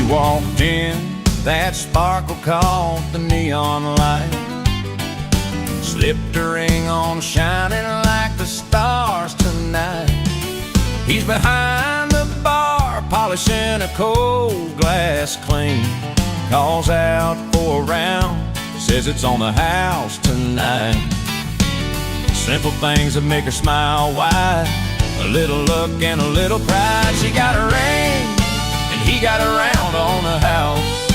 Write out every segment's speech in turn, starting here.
Walked in, that sparkle caught the neon light, slipped a ring on, shining like the stars tonight. He's behind the bar, polishing a cold glass clean, calls out for a round, says it's on the house tonight. Simple things that make her smile wide, a little luck and a little pride. She got a ring, he got around on the house.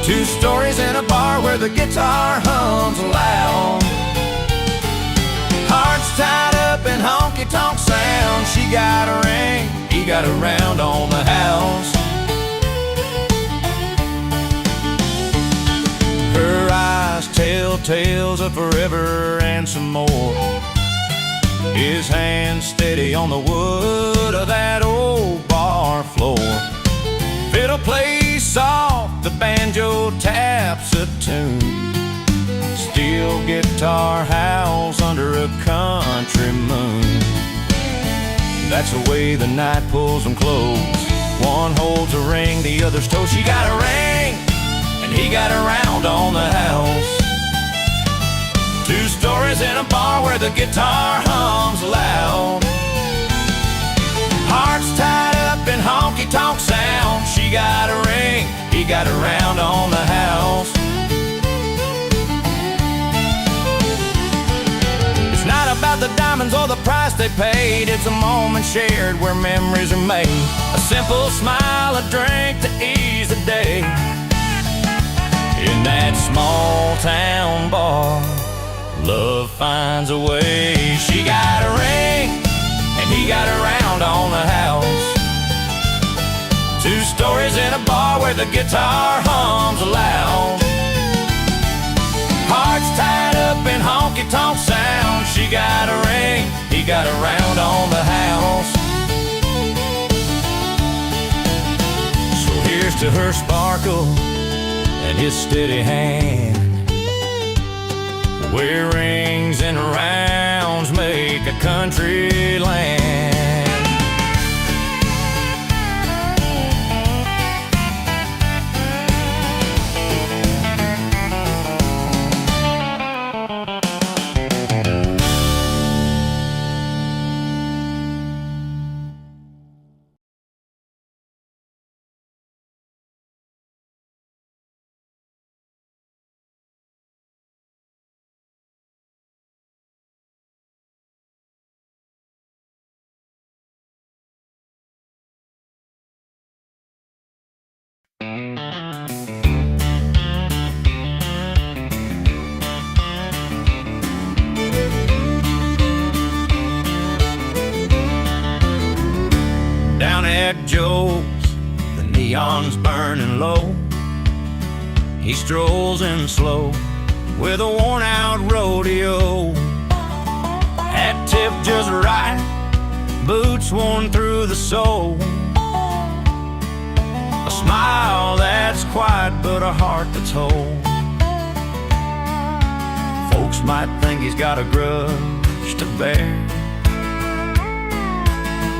2 stories in a bar where the guitar hums loud. Hearts tied up in honky-tonk sound. She got a ring, he got around on the house. Her eyes tell tales of forever and some more. His hand steady on the wood of that old bar floor. Fiddle plays soft, the banjo taps a tune. Steel guitar howls under a country moon. That's the way the night pulls them close. One holds a ring, the other's toes. She got a ring, and he got around on the house. 2 stories in a bar where the guitar hums loud. Hearts tied up in honky-tonk sound. She got a ring, he got around on the house. It's not about the diamonds or the price they paid. It's a moment shared where memories are made. A simple smile, a drink to ease the day. In that small town bar, love finds a way. She got a ring, and he got around on the house. 2 stories in a bar where the guitar hums loud. Hearts tied up in honky-tonk sound. She got a ring, he got around on the house. So here's to her sparkle and his steady hand, where rings and rounds make a country land. Down at Joe's, the neon's burning low. He strolls in slow with a worn-out rodeo. Hat tip just right, boots worn through the sole. A smile that's quiet, but a heart that's whole. Folks might think he's got a grudge to bear,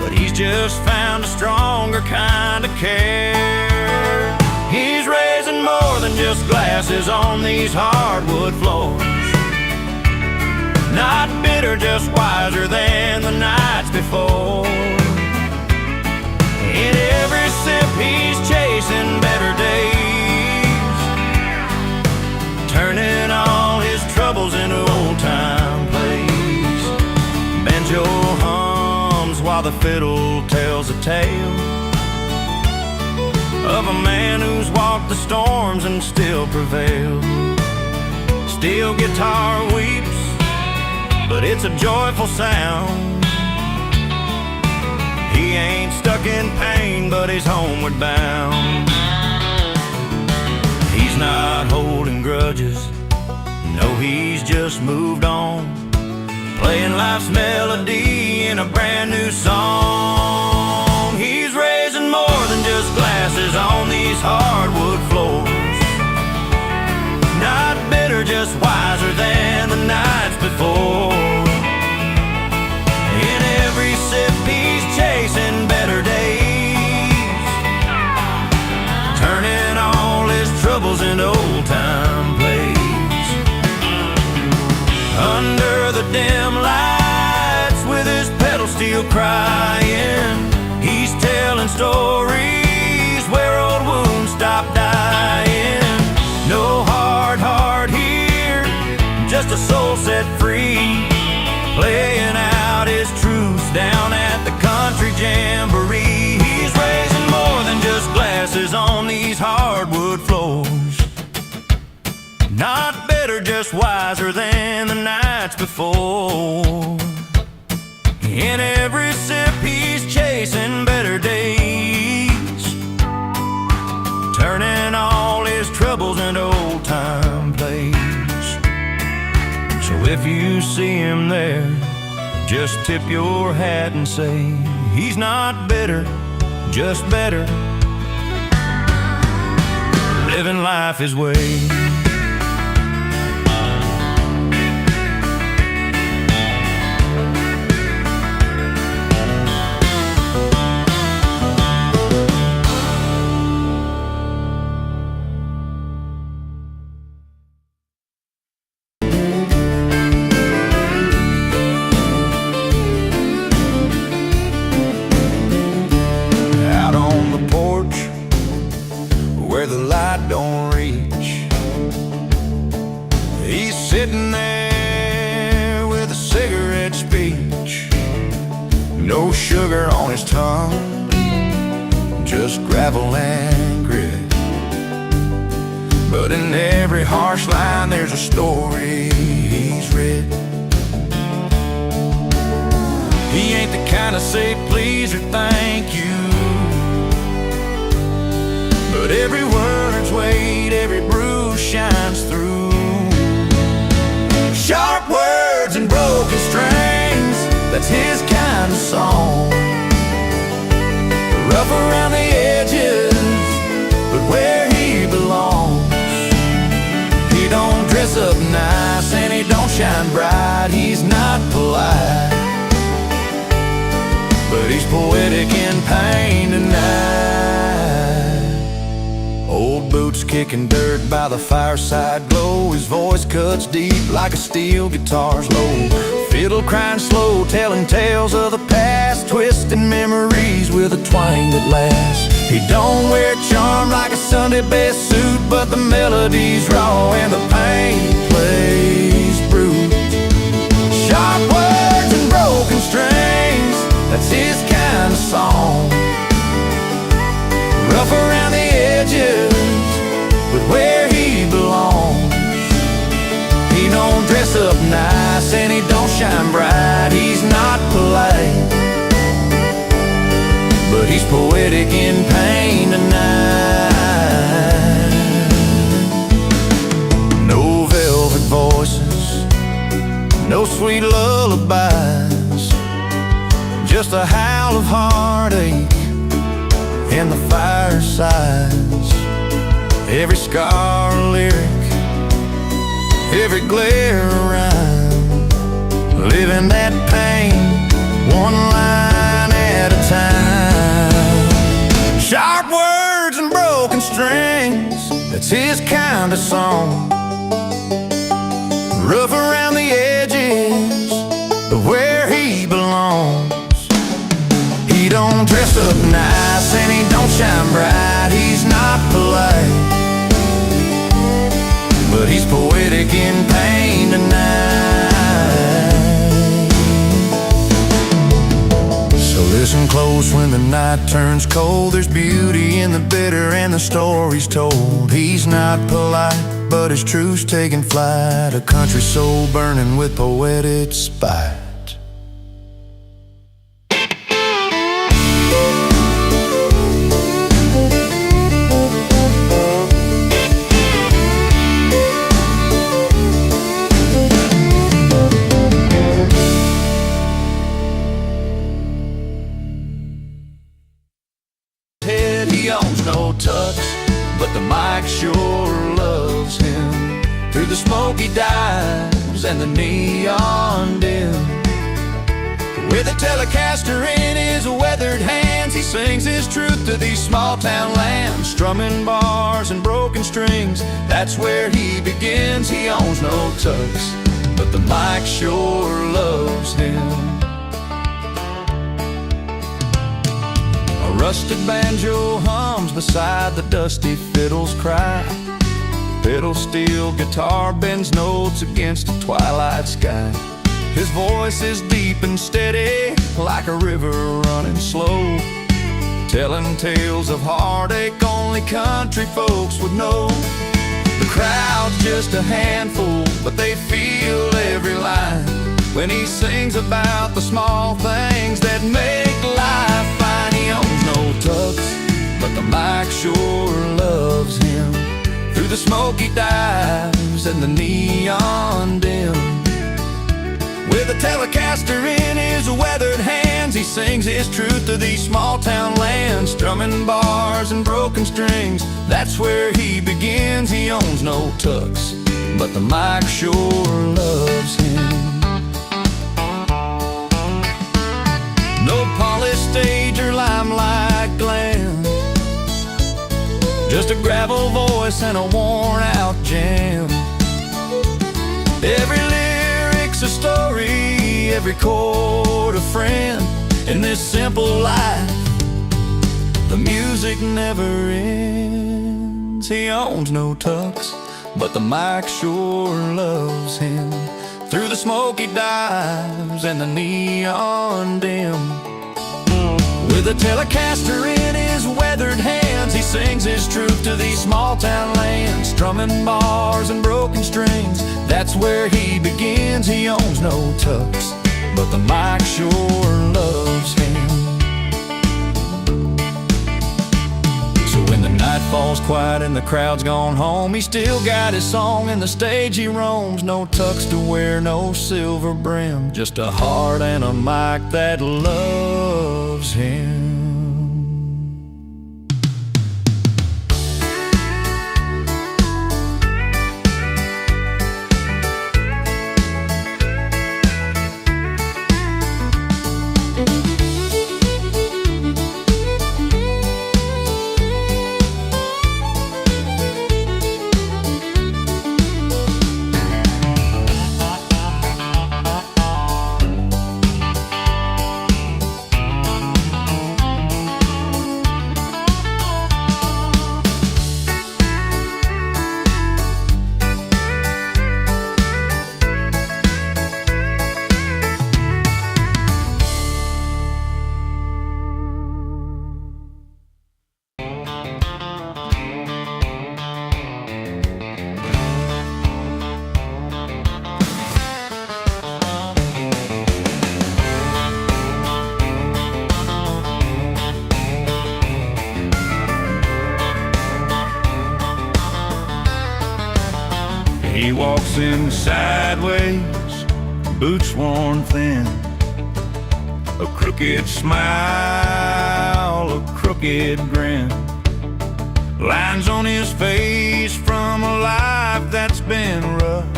but he's just found a stronger kind of care. He's raising more than just glasses on these hardwood floors. Not bitter, just wiser than the nights before. In every sip he's chasing better days, turning all his troubles into old-time plays. Banjo hums while the fiddle tells a tale of a man who's walked the storms and still prevailed. Steel guitar weeps, but it's a joyful sound. He ain't stuck in pain, but he's homeward bound. He's not holding grudges, no, he's just moved on, playing life's melody in a brand new song. He's raising crying. He's telling stories where old wounds stop dying. No hard heart here, just a soul set free, playing out his truths down at the country jamboree. He's raising more than just glasses on these hardwood floors. Not better, just wiser than the nights before. In every sip he's chasing better days, turning all his troubles into old-time plays. So if you see him there, just tip your hat and say, he's not bitter, just better, living life his way. Where the light don't reach, he's sitting there with a cigarette speech. No sugar on his tongue, just gravel and grit. But in every harsh line there's a story he's writ. He ain't the kind to say please or thank you, but every word's weighed, every bruise shines through. Sharp words and broken strings, that's his kind of song. Rough around the edges, but where he belongs. He don't dress up nice and he don't shine bright. He's not polite, but he's poetic in pain tonight. Old boots kicking dirt by the fireside glow. His voice cuts deep like a steel guitar's low. Fiddle crying slow, telling tales of the past, twisting memories with a twang that lasts. He don't wear charm like a Sunday best suit, but the melody's raw and the pain plays brute. Sharp words and broken strings, that's his kind of song. Rough around the edges, but where he belongs. He don't dress up nice and he don't shine bright. He's not polite, but he's poetic in pain tonight. No velvet voices, no sweet lullabies, just a howl of heartache in the firesides. Every scar a lyric, every glare a rhyme, living that pain one line at a time. Sharp words and broken strings, that's his kind of song. Rough around the edges, but where he belongs. He don't dress up nice and he don't shine bright. He's not polite, but he's poetic in pain tonight. So listen close when the night turns cold. There's beauty in the bitter and the stories told. He's not polite, but his truth's taking flight. A country soul burning with poetic spite. He owns no tux, but the mic sure loves him. Through the smoke he dives and the neon dim. With a Telecaster in his weathered hands, he sings his truth to these small town lands. Strumming bars and broken strings, that's where he begins. He owns no tux, but the mic sure loves him. rusted banjo hums beside the dusty fiddle's cry. Pedal steel guitar bends notes against a twilight sky. His voice is deep and steady, like a river running slow, telling tales of heartache only country folks would know. The crowd's just a handful, but they feel every line when he sings about the small things that make life fine. He owns no tux, but the mic sure loves him. Through the smoke he dives and the neon dim. With a Telecaster in his weathered hands, he sings his truth to these small town lands, strumming bars and broken strings. That's where he begins. He owns no tux, but the mic sure loves him. No polished stage or limelight glam, just a gravel voice and a worn out jam. Every lyric's a story, every chord a friend. In this simple life, the music never ends. He owns no tux, but the mic sure loves him. Through the smoke he dives and the neon dim. With a Telecaster in his weathered hands, he sings his truth to these small town lands, strumming bars and broken strings. That's where he begins. He owns no tux, but the mic sure loves him. So when the night falls quiet and the crowd's gone home, he's still got his song and the stage he roams. No tux to wear, no silver brim, just a heart and a mic that loves him. He walks in sideways, boots worn thin, a crooked smile, a crooked grin, lines on his face from a life that's been rough.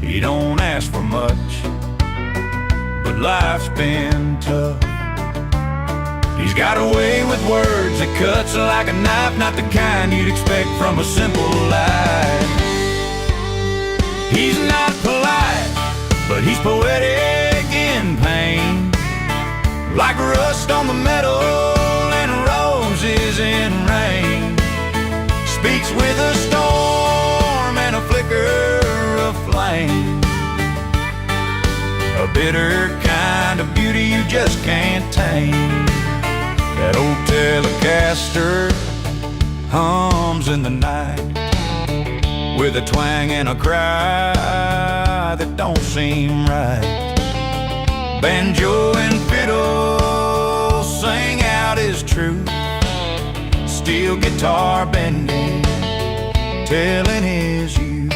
He don't ask for much, but life's been tough. He's got a way with words that cuts like a knife, not the kind you'd expect from a simple life. He's not polite, but he's poetic in pain, like rust on the metal and roses in rain. Speaks with a storm and a flicker of flame, a bitter kind of beauty you just can't tame. That old Telecaster hums in the night, with a twang and a cry that don't seem right. Banjo and fiddle sing out his truth, steel guitar bending, telling his youth.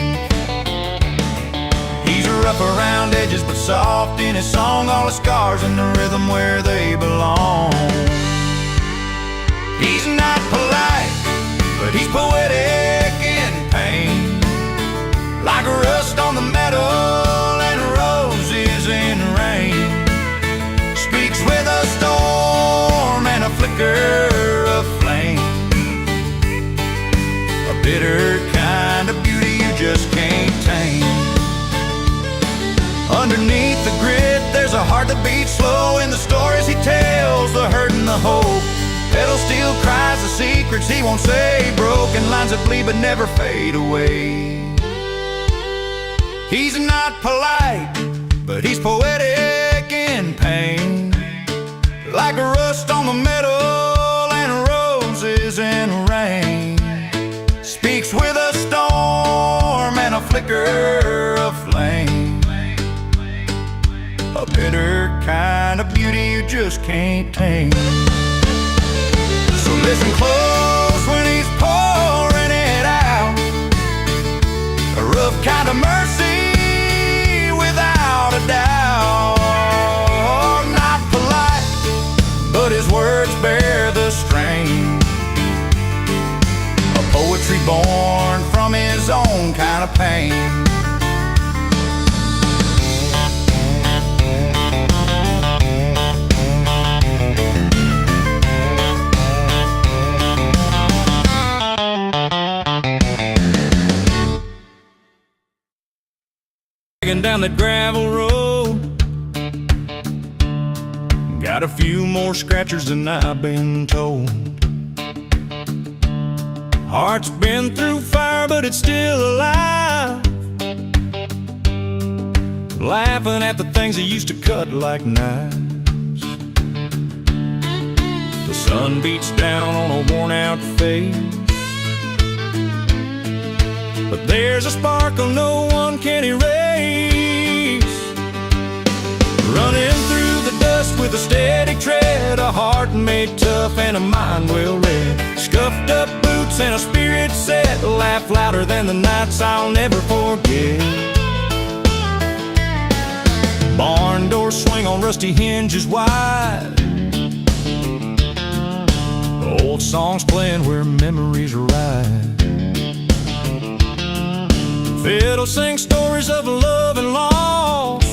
He's rough around edges but soft in his song, all the scars in the rhythm where they belong. He's not polite, but he's poetic in pain, like rust on the metal and roses in rain. Speaks with a storm and a flicker of flame, a bitter kind of beauty you just can't tame. Underneath the grit there's a heart that beats slow, in the stories he tells, the hurt and the hope. pedal steel cries the secrets he won't say, broken lines that bleed but never fade away. He's not polite, but he's poetic in pain, like a rust on the metal and roses in rain. Speaks with a storm and a flicker of flame, a bitter kind of beauty you just can't tame. So listen close when he's pouring it out, a rough kind of mercy without a doubt. Not polite, but his words bear the strain, a poetry born from his own kind of pain. Down that gravel road, got a few more scratchers than I've been told. Heart's been through fire, but it's still alive, laughing at the things that used to cut like knives. The sun beats down on a worn-out face, but there's a sparkle no one can erase. Running through the dust with a steady tread, a heart made tough and a mind well read. Scuffed up boots and a spirit set, laugh louder than the nights I'll never forget. Barn doors swing on rusty hinges wide, old songs playing where memories ride. Fiddle sings stories of love and loss,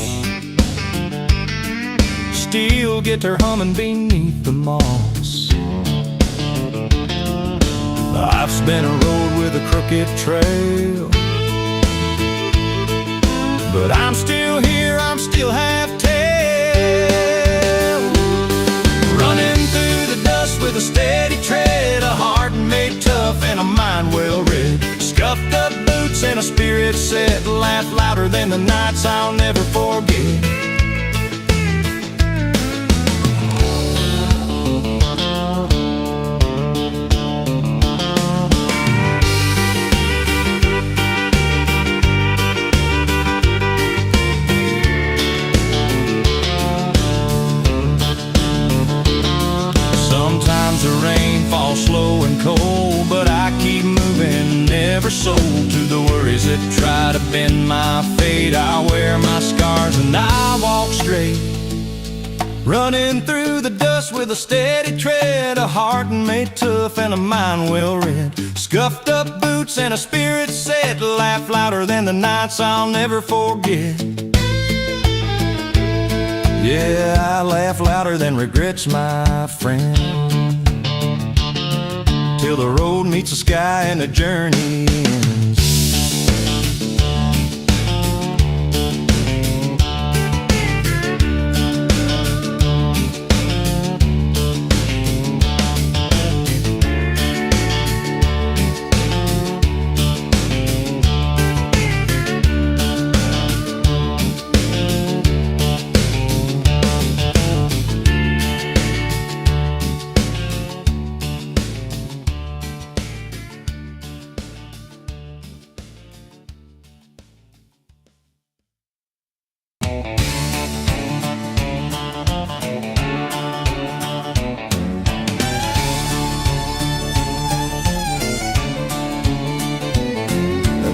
steel guitar humming beneath the moss. Life's been a road with a crooked trail, but I'm still here, I'm still half-tail. Running through the dust with a steady tread, a heart made tough and a mind well read. Scuffed up boots and a spirit set, laugh louder than the nights I'll never forget. Sometimes the rain falls slow and cold, but I keep moving, never sold to the worries that try to bend my fate. I wear my scars and I walk straight, running through the dust with a steady tread, a heart made tough and a mind well read. Scuffed up boots and a spirit set, laugh louder than the nights I'll never forget. Yeah, I laugh louder than regrets, my friend, till the road meets the sky and the journey ends.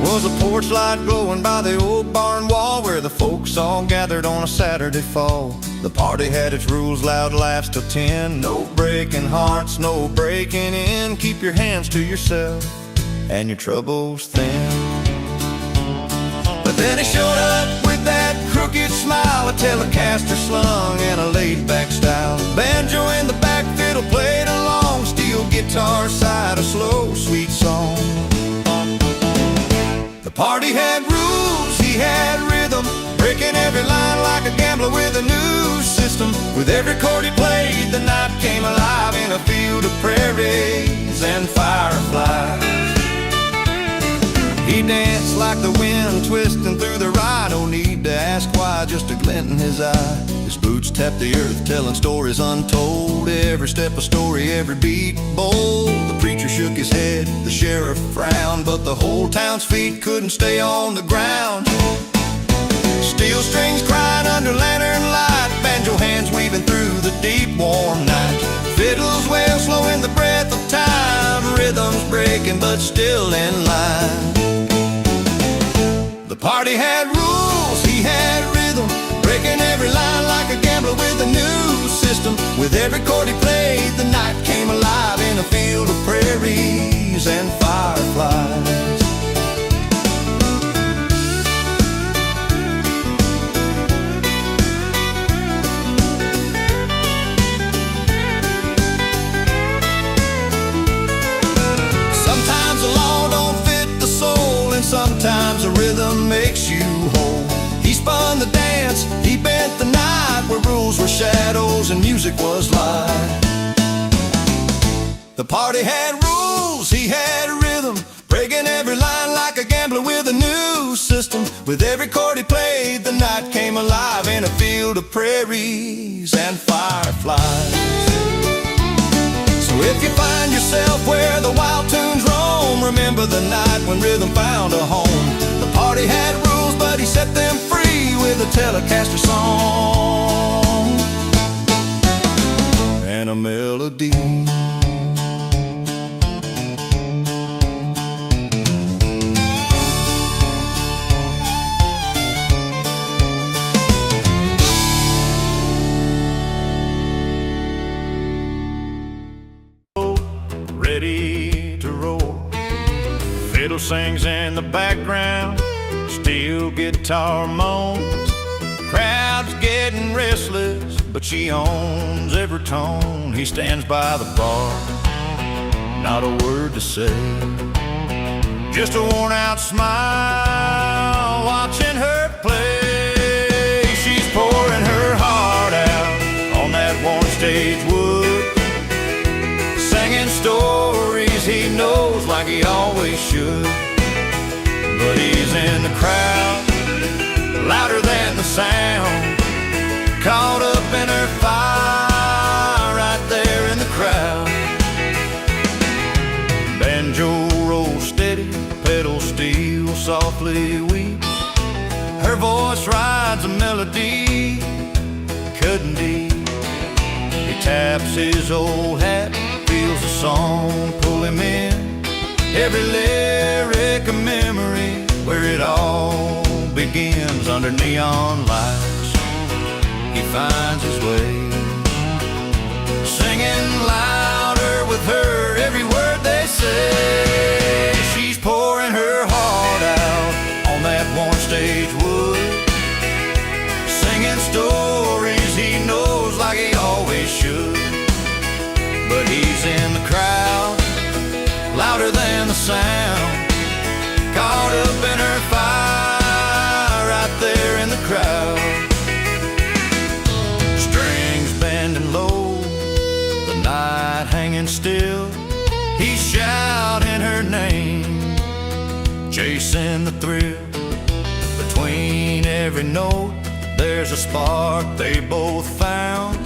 Was a porch light glowing by the old barn wall, where the folks all gathered on a Saturday fall. The party had its rules, loud laughs till 10. No breaking hearts, no breaking in. Keep your hands to yourself and your troubles thin. But then he showed up with that crooked smile, a Telecaster slung in a laid-back style. Banjo in the back, fiddle played along, steel guitar side, a slow, sweet song. The party had rules, he had rhythm, breaking every line like a gambler with a new system. With every chord he played, the night came alive in a field of praise. glint in his eye. His boots tapped the earth, telling stories untold. Every step a story, every beat bold. The preacher shook his head, the sheriff frowned, but the whole town's feet couldn't stay on the ground. Steel strings crying under lantern light, banjo hands weaving through the deep warm night. Fiddles wail slow in the breath of time, rhythms breaking but still in line. The party had rules, he had rhythm, breaking every line like a gambler with a new system. With every chord he played, the night came alive in a field of prairies and fireflies. Sometimes a rhythm makes you whole. He spun the dance, he bent the night, where rules were shadows and music was light. The party had rules, he had rhythm, breaking every line like a gambler with a new system. With every chord he played, the night came alive in a field of prairies and fireflies. So if you find yourself where the wild tunes roam, remember the night when rhythm found a home. The party had rules, but he set them free with a Telecaster song and a melody. Ready to roll. Fiddle sings in the background, steel guitar moans. Crowd's getting restless, but she owns every tone. He stands by the bar, not a word to say, just a worn out smile watching her play. She's pouring her heart out on that worn stage wood, singing stories he knows like he always should. But he's in the crowd, louder than the sound, caught up in her fire right there in the crowd. Banjo rolls steady, pedal steel softly weeps. Her voice rides a melody, cutting deep. He taps his old hat, feels the song pull him in. Every lyric a memory, where it all begins. Under neon lights he finds his way, singing louder with her every word they say. She's pouring her heart out on that worn stage wood, singing stories he knows like he always should. But he's in the crowd, louder than the sound, caught up in her fire right there in the crowd. Strings bending low, the night hanging still. He's shouting her name, chasing the thrill. Between every note there's a spark they both found.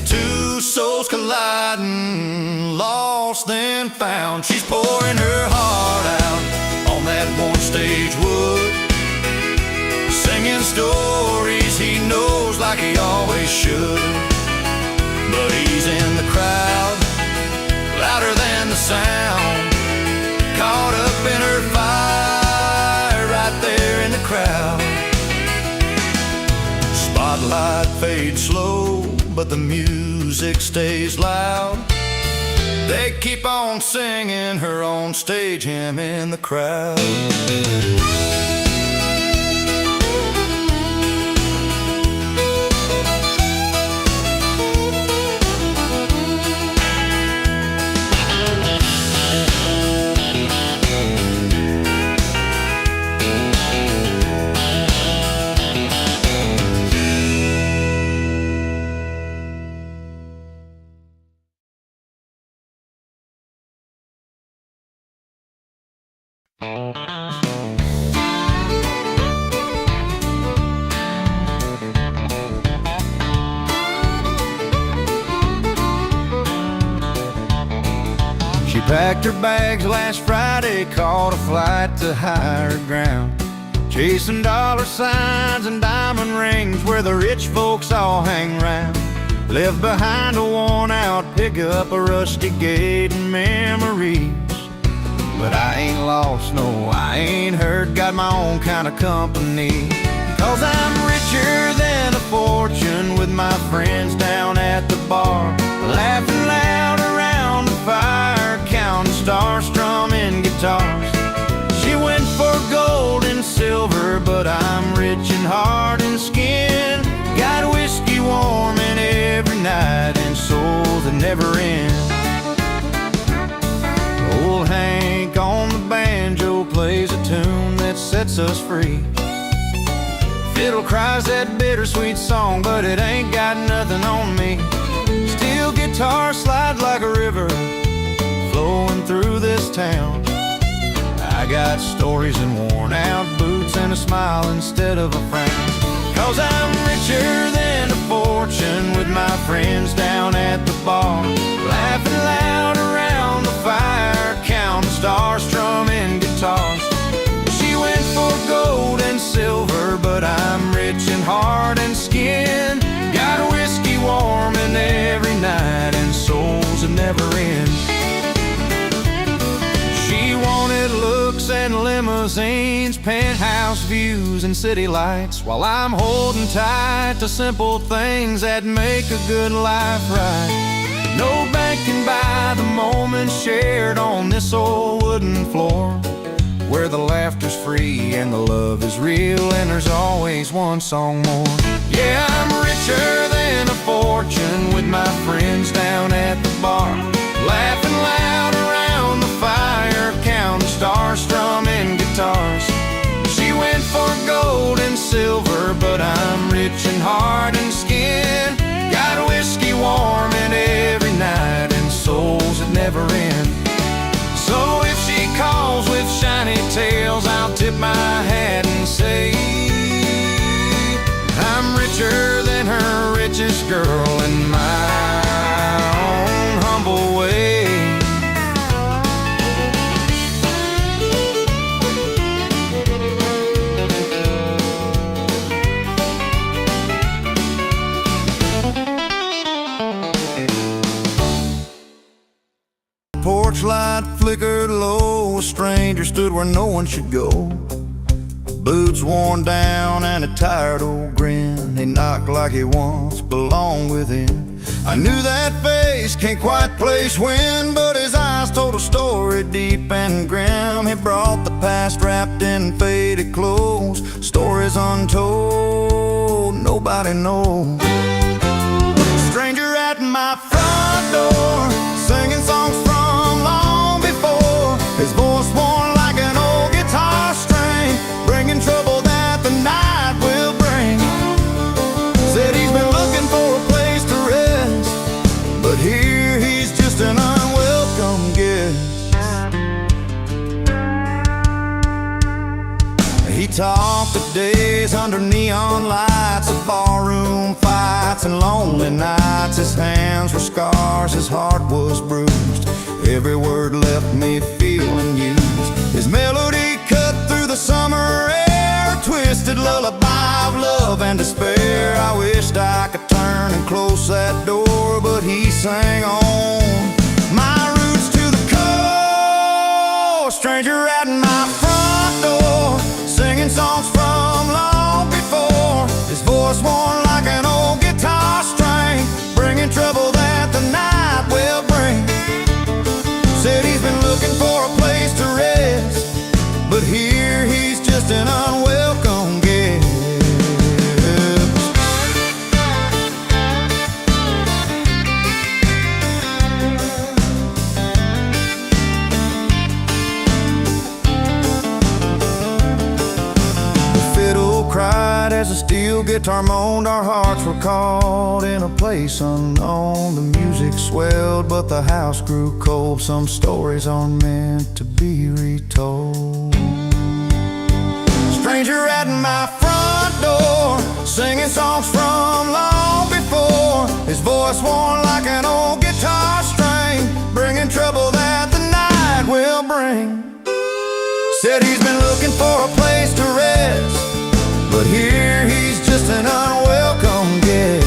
Two souls colliding, lost then found. She's pouring her heart out on that worn stage wood, singing stories he knows like he always should. But he's in the crowd, louder than the sound, caught up in her fire right there in the crowd. Spotlight fades slow, but the music stays loud. They keep on singing her on stage hymn in the crowd. She packed her bags last Friday, caught a flight to higher ground, chasing dollar signs and diamond rings where the rich folks all hang round. Left behind a worn-out pickup, a rusty gate, and memories. But I ain't lost, no, I ain't hurt, got my own kind of company. 'Cause I'm richer than a fortune, with my friends down at the bar, laughing loud around the fire, counting stars, strumming guitars. She went for gold and silver, but I'm rich in heart and skin. Got whiskey warming every night and souls that never end. Old Hank on the banjo plays a tune that sets us free. Fiddle cries that bittersweet song, but it ain't got nothing on me. Steel guitar slides like a river flowing through this town. I got stories and worn out boots and a smile instead of a frown. 'Cause I'm richer than a fortune, with my friends down at the bar, laughing loud around the fire, counting stars, strumming guitars. She went for gold and silver, but I'm rich in heart and skin. Got whiskey warming every night and souls that never end. She wanted looks and limousines, penthouse views and city lights, while I'm holding tight to simple things that make a good life right. No bank can buy the moments shared on this old wooden floor, where the laughter's free and the love is real, and there's always one song more. Yeah, I'm richer than a fortune, with my friends down at the bar, laughing loud around the fire, counting stars, strumming guitars. She went for gold and silver, but I'm rich in heart and skin. Got whiskey warming every night and souls that never end. So if she calls with shiny tails, I'll tip my hat and say I'm richer than her richest girl in my own humble way. Porch light flickered low, a stranger stood where no one should go. Boots worn down and a tired old grin, he knocked like he once belonged within. I knew that face, can't quite place when, but his eyes told a story deep and grim. He brought the past wrapped in faded clothes, stories untold, nobody knows. Stranger at my front door, singing songs from long before, his voice worn like an old guitar string, bringing trouble that the night will bring. Said he's been looking for a place to rest, but here he's just an unwelcome guest. He talked of days under neon lights, of barroom fights and lonely nights. His hands were scars, his heart was bruised, every word left me feeling used. His melody cut through the summer air, a twisted lullaby of love and despair. I wished I could turn and close that door, but he sang on. My roots to the core, stranger at my front door, singing songs from long before, his voice worn like an old guitar string, bringing trouble that the night will bring. Said he's been looking for a place to rest, but here he's just an unwelcome guest. Cried as a steel guitar moaned, our hearts were caught in a place unknown. The music swelled, but the house grew cold. Some stories aren't meant to be retold. Stranger at my front door, singing songs from long before, his voice worn like an old guitar string, bringing trouble that the for a place to rest, but here he's just an unwelcome guest.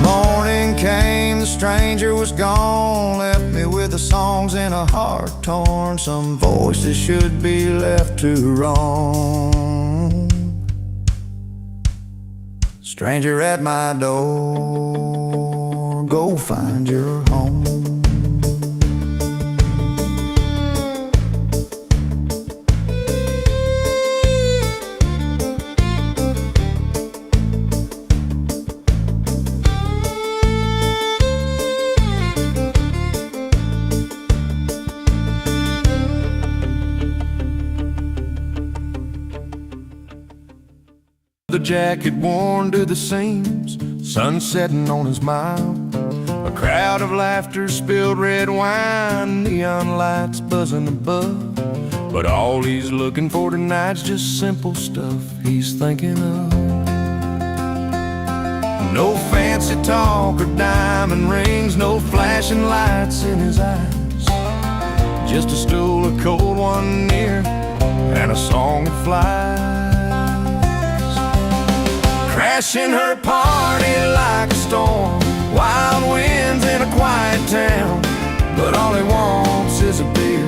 Morning came, the stranger was gone, left me with the songs in a heart torn. Some voices should be left to roam. Stranger at my door, go find your home. The jacket worn to the seams, sun setting on his mile. A crowd of laughter, spilled red wine, neon lights buzzing above. But all he's looking for tonight's just simple stuff he's thinking of. No fancy talk or diamond rings, no flashing lights in his eyes. Just a stool, a cold one near, and a song that flies. Crashing her party like a storm, wild winds in a quiet town. But all he wants is a beer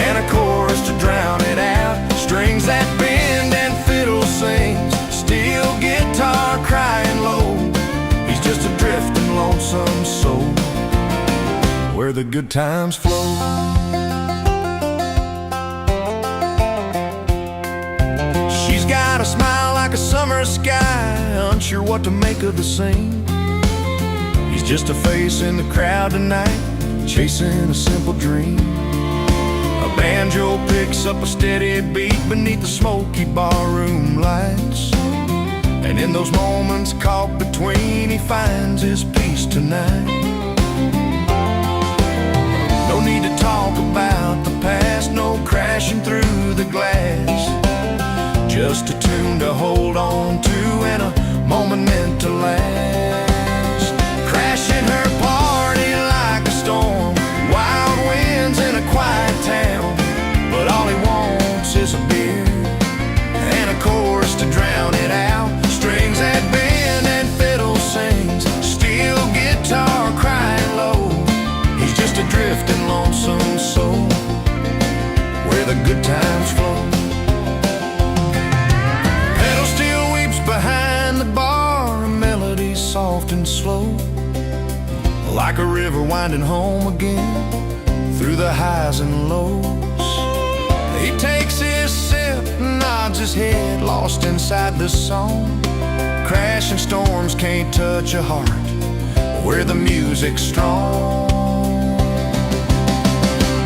and a chorus to drown it out. Strings that bend and fiddle sings, steel guitar crying low. He's just a drifting lonesome soul where the good times flow. She's got a smile like a summer sky, unsure what to make of the scene. He's just a face in the crowd tonight, chasing a simple dream. A banjo picks up a steady beat beneath the smoky barroom lights. And in those moments caught between, he finds his peace tonight. No need to talk about the past, no crashing through the glass. Just a tune to hold on to and a moment meant to last. Crashing her party like a storm, wild winds in a quiet town. But all he wants is a beer and a chorus to drown it out. Strings that bend and fiddle sings, steel guitar crying low. He's just a drifting lonesome soul where the good times flow. Behind the bar, a melody soft and slow, like a river winding home again through the highs and lows. He takes his sip, nods his head, lost inside the song. Crashing storms can't touch a heart where the music's strong.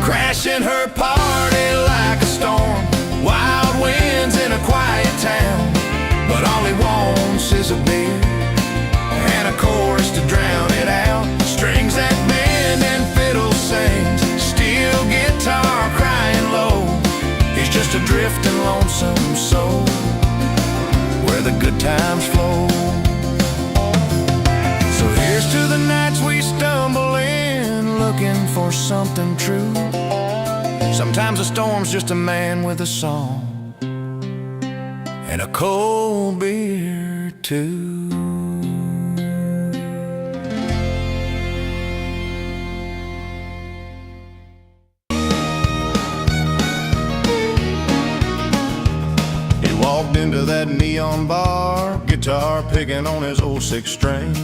Crashing her party like a storm, wild winds in a quiet town. But all he wants is a beer and a chorus to drown it out. Strings that bend and fiddle sings, steel guitar crying low. He's just a drifting lonesome soul where the good times flow. So here's to the nights we stumble in, looking for something true. Sometimes a storm's just a man with a song and a cold beer too. He walked into that neon bar, guitar picking on his old six string.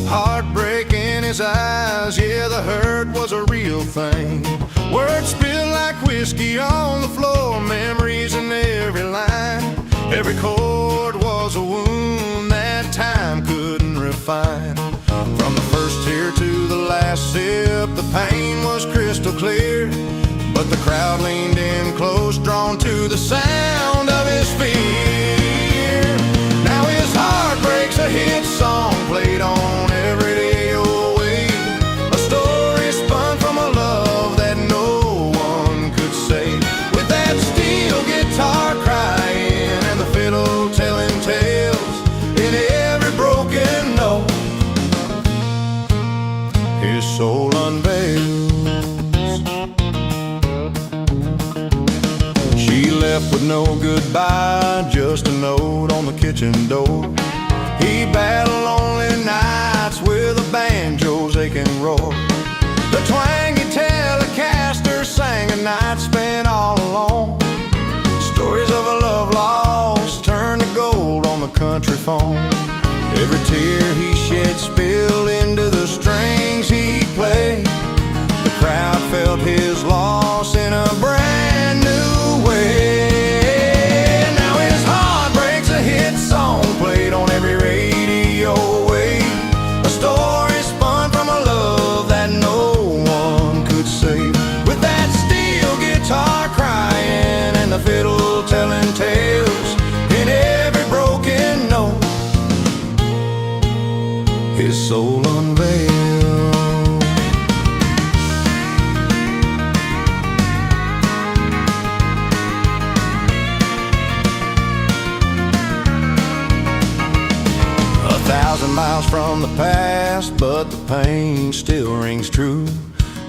Heartbreak in his eyes, yeah, the hurt was a real thing. Words spilled like whiskey on the floor, memories in every line. Every chord was a wound that time couldn't refine. From the first tear to the last sip, the pain was crystal clear. But the crowd leaned in close, drawn to the sound of his fear. Now his heart breaks, a hit song played on every day away. A story spun from a love that no one could save. With that steel guitar crying and the left with no goodbye, just a note on the kitchen door. He battled lonely nights with a banjo's aching roar. The twangy Telecaster sang a night spent all alone. Stories of a love lost turned to gold on the country phone. Every tear he shed spilled into the strings he played. The crowd felt his loss in a brand new way. Now his heart breaks, a hit song played on every radio wave. A story spun from a love that no one could save. With that steel guitar crying and the fiddle telling tales in every broken note, his soul unveiled. 1,000 miles from the past, but the pain still rings true.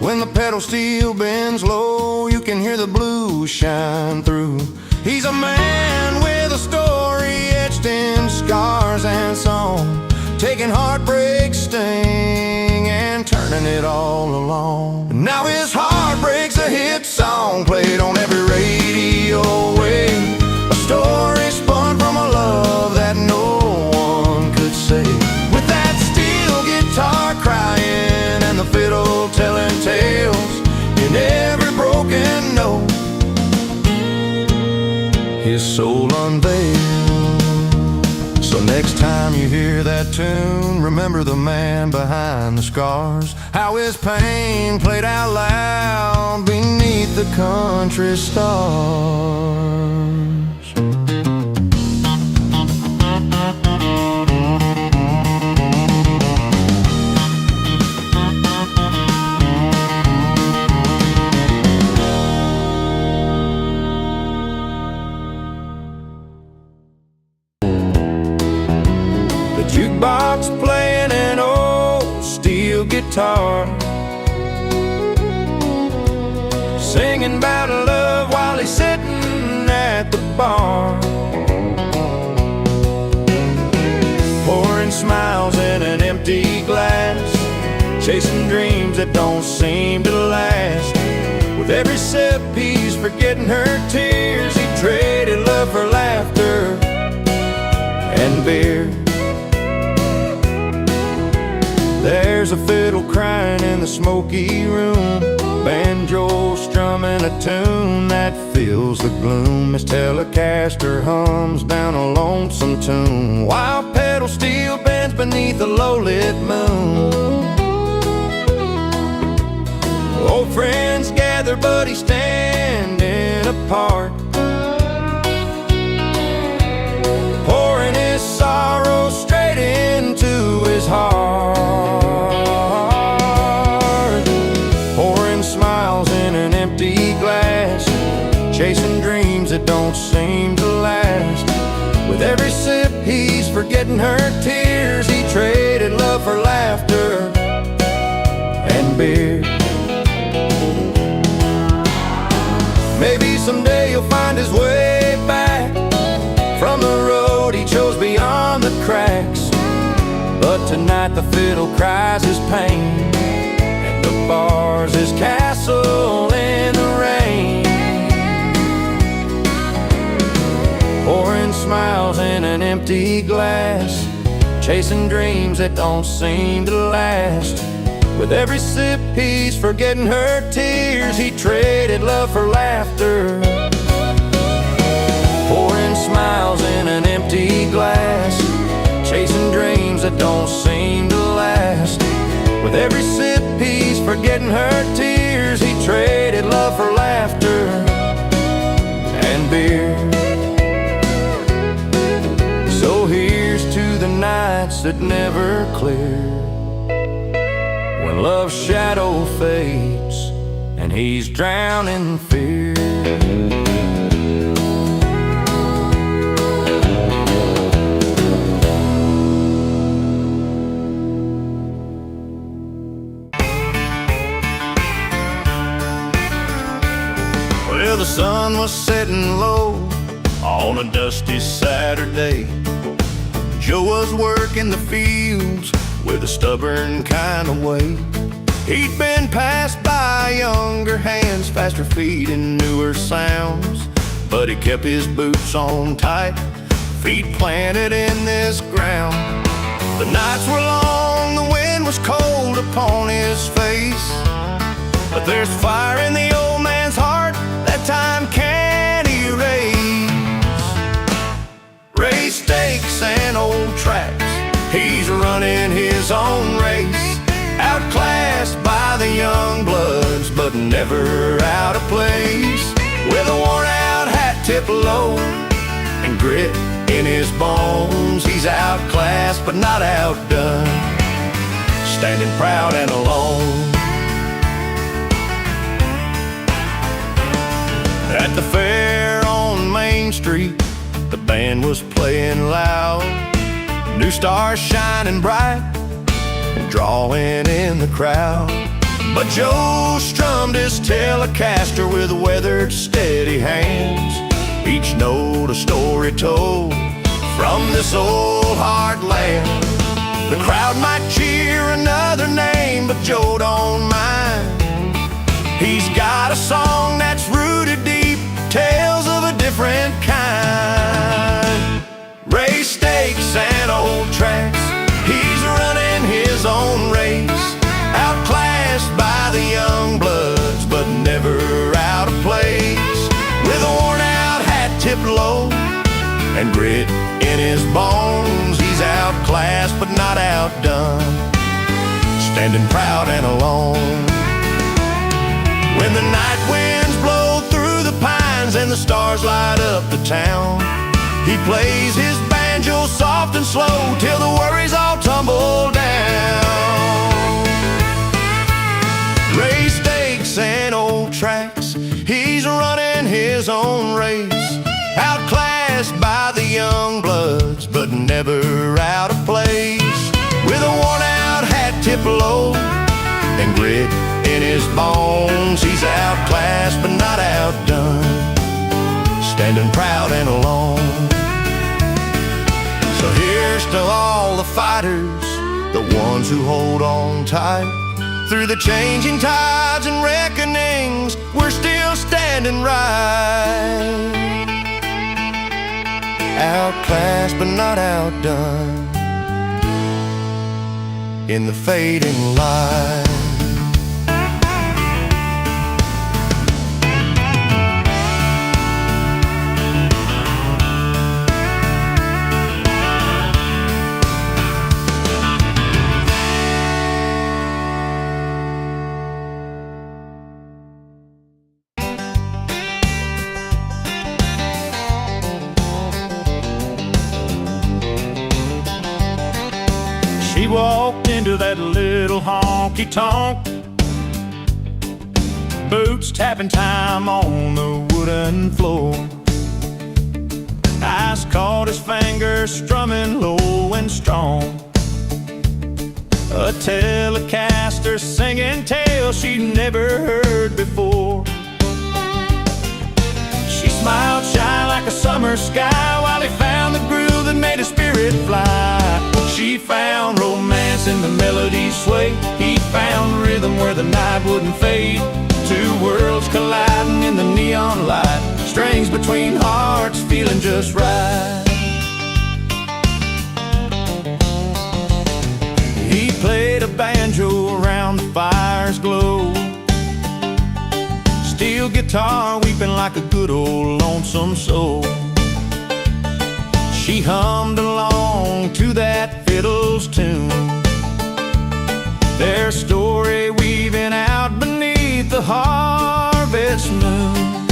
When the pedal steel bends low, you can hear the blues shine through. He's a man with a story etched in scars and song, taking heartbreak sting and turning it all along. Now his heart breaks, a hit song played on every radio wave. A story spun from a love that no one could save. With that steel guitar crying and the fiddle telling tales in every broken note, his soul unveiled. So next time you hear that tune, remember the man behind the scars, how his pain played out loud beneath the country stars. Jukebox playing an old steel guitar, singing about love while he's sitting at the bar, pouring smiles in an empty glass, chasing dreams that don't seem to last. With every sip he's forgetting her tears. He traded love for laughter and beer. There's a fiddle crying in the smoky room, banjo strumming a tune that fills the gloom. His Telecaster hums down a lonesome tune, while pedal steel bends beneath a low-lit moon. Old friends gather, but he's standing apart, pouring his sorrow straight into his heart. Pouring smiles in an empty glass, chasing dreams that don't seem to last. With every sip he's forgetting her tears. He traded love for laughter and beer. Maybe someday he'll find his way back from the road he chose beyond the cracks. But tonight the fiddle cries his pain, and the bar's his castle in the rain. Pouring smiles in an empty glass, chasing dreams that don't seem to last. With every sip he's forgetting her tears. He traded love for laughter, pouring smiles in an empty glass, chasing dreams that don't seem to last. With every sip he's forgetting her tears. He traded love for laughter and beer. So here's to the nights that never clear, when love's shadow fades and he's drowning in fear. Well, the sun was setting low on a dusty Saturday. Joe was working the fields with a stubborn kind of way. He'd been passed by younger hands, faster feet and newer sounds, but he kept his boots on tight, feet planted in this ground. The nights were long, the wind was cold upon his face, but there's fire in the old man's heart that time can't erase. Race stakes and old tracks, he's running his own race, outclassed by the young bloods, but never out of place. With a worn-out hat tipped low and grit in his bones, he's outclassed but not outdone, standing proud and alone. At the fair on Main Street, the band was playing loud, new stars shining bright, drawing in the crowd. But Joe strummed his Telecaster with weathered, steady hands, each note a story told from this old heartland. The crowd might cheer another name, but Joe don't mind. He's got a song that's rooted deep, tales of a different kind. Race stakes and old tracks, he's running his own race, outclassed by the young bloods, but never out of place. With a worn-out hat tipped low and grit in his bones, he's outclassed but not outdone, standing proud and alone. When the night winds blow through the pines and the stars light up the town, he plays his banjo soft and slow till the worries all tumble down. Race stakes and old tracks, he's running his own race, outclassed by the young bloods, but never out of place. With a worn-out hat tipped low and grit in his bones, he's outclassed but not outdone, standing proud and alone. So here's to all the fighters, the ones who hold on tight. Through the changing tides and reckonings, we're still standing right, outclassed but not outdone in the fading light. She walked into that little honky-tonk, boots tapping time on the wooden floor. Eyes caught his fingers strumming low and strong, a Telecaster singing tales she'd never heard before. She smiled shy like a summer sky while he found the groove that made his spirit fly. She found romance in the melodies sway, he found rhythm where the night wouldn't fade. Two worlds colliding in the neon light, strings between hearts feeling just right. He played a banjo around the fire's glow, steel guitar weeping like a good old lonesome soul. She hummed along to that fiddle's tune, their story weaving out beneath the harvest moon.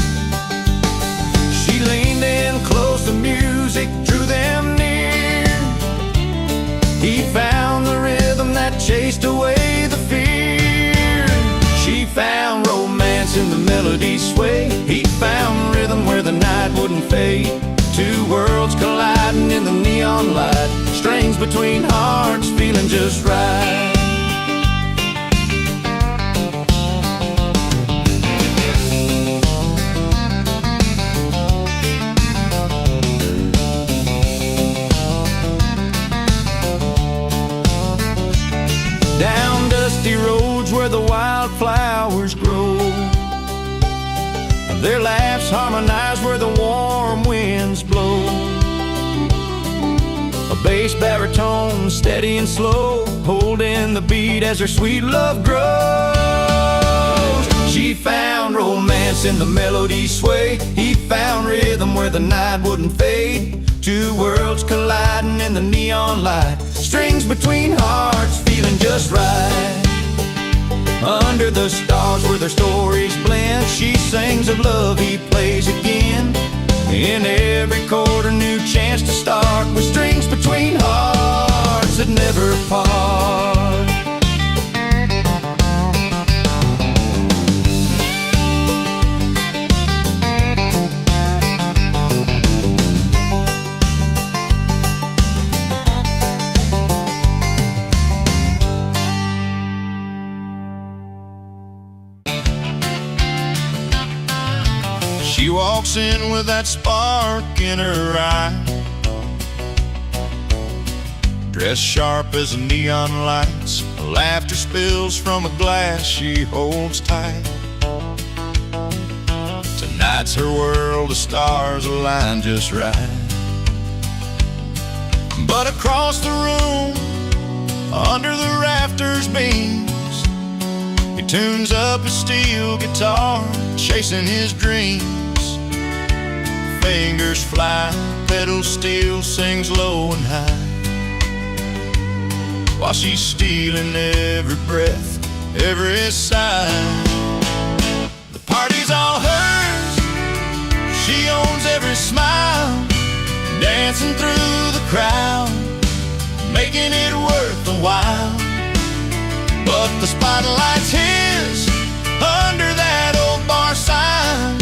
She leaned in close, the music drew them near. He found the rhythm that chased away the fear. She found romance in the melody's sway, he found rhythm where the night wouldn't fade. Two worlds colliding in the neon light, strings between hearts feeling just right. Their laughs harmonize where the warm winds blow. A bass baritone, steady and slow, holding the beat as their sweet love grows. She found romance in the melody sway. He found rhythm where the night wouldn't fade. Two worlds colliding in the neon light. Strings between hearts, feeling just right. Under the stars where their stories blend, she sings of love, he plays again. In every chord a new chance to start, with strings between hearts that never part. She walks in with that spark in her eye, dressed sharp as the neon lights. Laughter spills from a glass she holds tight. Tonight's her world, the stars align just right. But across the room, under the rafters beams, he tunes up his steel guitar, chasing his dreams. Fingers fly, pedals steel, sings low and high, while she's stealing every breath, every sigh. The party's all hers, she owns every smile, dancing through the crowd, making it worth the while. But the spotlight's his, under that old bar sign,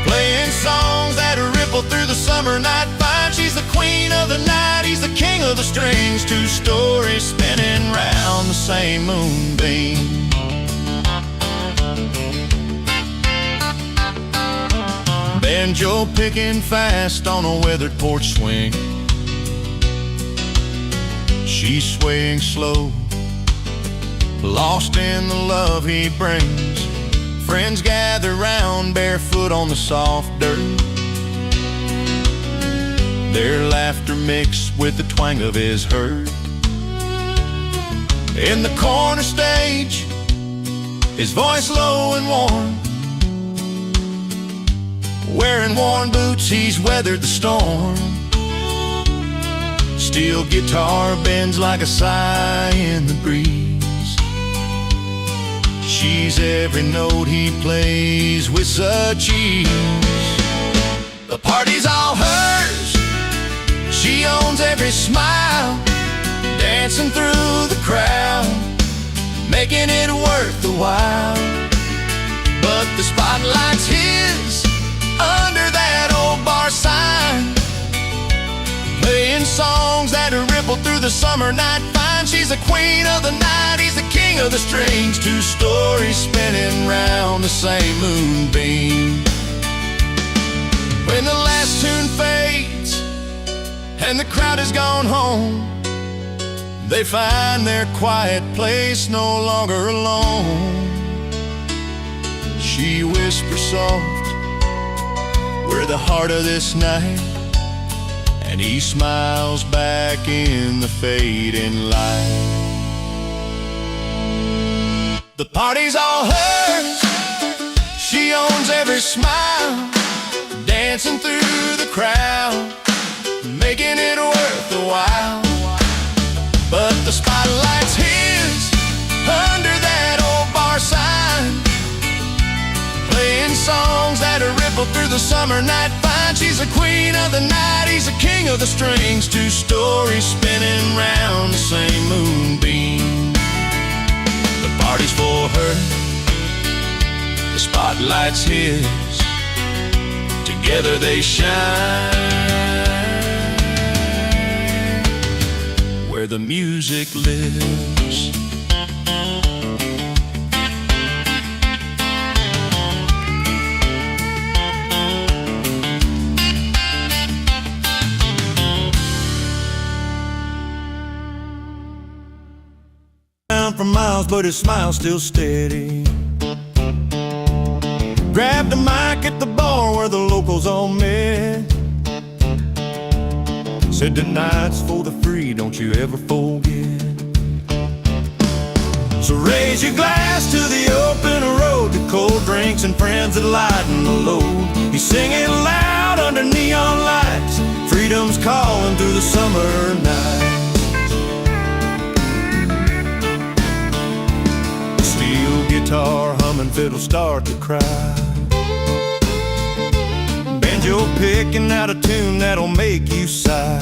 playing songs that ripple through the summer night. Fine, she's the queen of the night, he's the king of the strings. Two stories spinning round the same moonbeam. Banjo picking fast on a weathered porch swing. She's swaying slow, lost in the love he brings. Friends gather round, barefoot on the soft dirt, their laughter mixed with the twang of his hurt. In the corner stage, his voice low and warm, wearing worn boots, he's weathered the storm. Steel guitar bends like a sigh in the breeze. She's every note he plays with such ease. The party's all hers, she owns every smile, dancing through the crowd, making it worth the while. But the spotlight's his, under that old bar sign, playing songs that ripple through the summer night. Fine, she's the queen of the night, he's the king of the strings. Two stories spinning round the same moonbeam. When the last tune fades and the crowd has gone home, they find their quiet place no longer alone. She whispers soft, we're the heart of this night, and he smiles back in the fading light. The party's all hers, she owns every smile, dancing through the crowd, making it worth the while. But the spotlight's his, under that old bar sign, playing songs that ripple through the summer night. Fine, she's the queen of the night, he's the king of the strings. Two stories spinning round the same moonbeam. The party's for her, the spotlight's his, together they shine, where the music lives. For miles, but his smile's still steady. grabbed a mic at the bar where the locals all met. Said tonight's for the free, don't you ever forget. So raise your glass to the open road, to cold drinks and friends that lighten the load. He's singing loud under neon lights, freedom's calling through the summer night. Steel guitar humming, fiddle start to cry, banjo picking out a tune that'll make you sigh.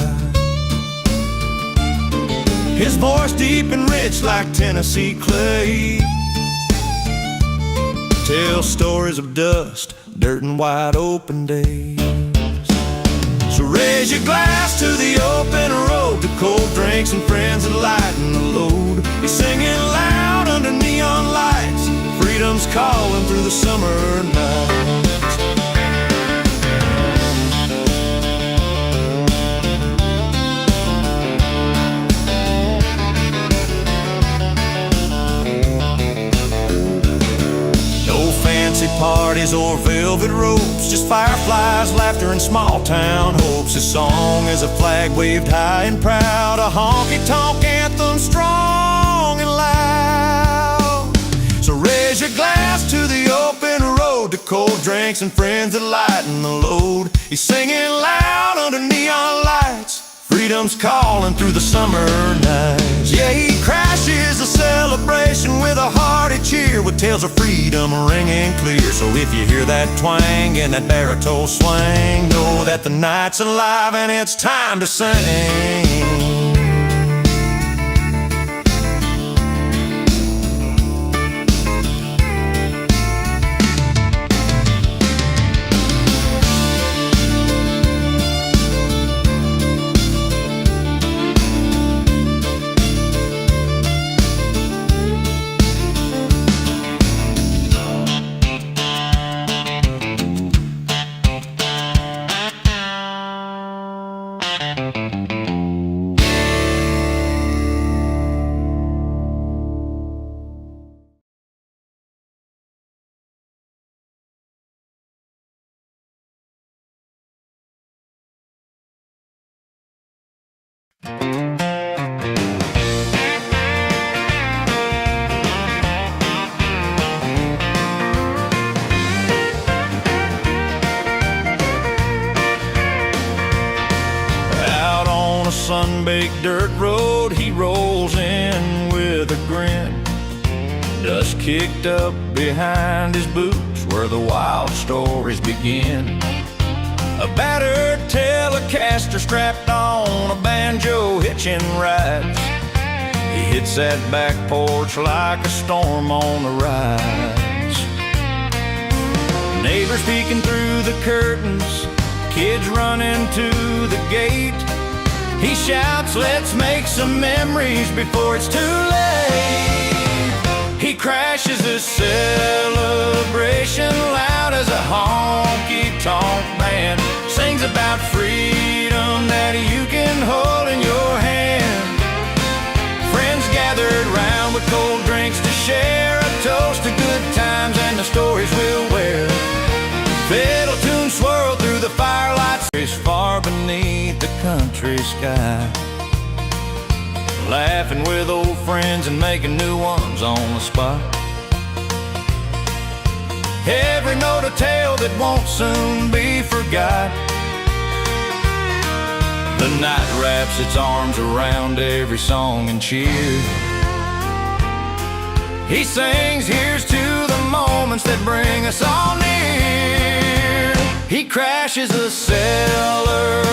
His voice deep and rich like Tennessee clay, tells stories of dust, dirt and wide open days. So raise your glass to the open road, to cold drinks and friends that lighten the load. He's singing loud under neon lights, freedom's calling through the summer nights. Parties or velvet ropes, just fireflies, laughter, and small town hopes. His song is a flag waved high and proud, a honky-tonk anthem strong and loud. So raise your glass to the open road, to cold drinks and friends that lighten the load. He's singing loud under neon lights, freedom's calling through the summer nights. Yeah, he crashes a celebration with a hearty cheer, with tales of freedom ringing clear. So if you hear that twang and that baritone swing, know that the night's alive and it's time to sing. Out on a sun-baked dirt road, he rolls in with a grin, dust kicked up behind his boots where the wild stories begin. A battered Telecaster strapped on a banjo hitching rides. He hits that back porch like a storm on the rise. Neighbors peeking through the curtains, kids running to the gate. He shouts, let's make some memories before it's too late. He crashes a celebration loud as a honky-tonk band, sings about freedom that you can hold in your hand. Friends gathered round with cold drinks to share, a toast to good times and the stories we'll wear. Fiddle tunes swirl through the firelights, far beneath the country sky, laughing with old friends and making new ones on the spot. Every note a tale that won't soon be forgot. The night wraps its arms around every song and cheer. He sings, here's to the moments that bring us all near. He crashes a cellar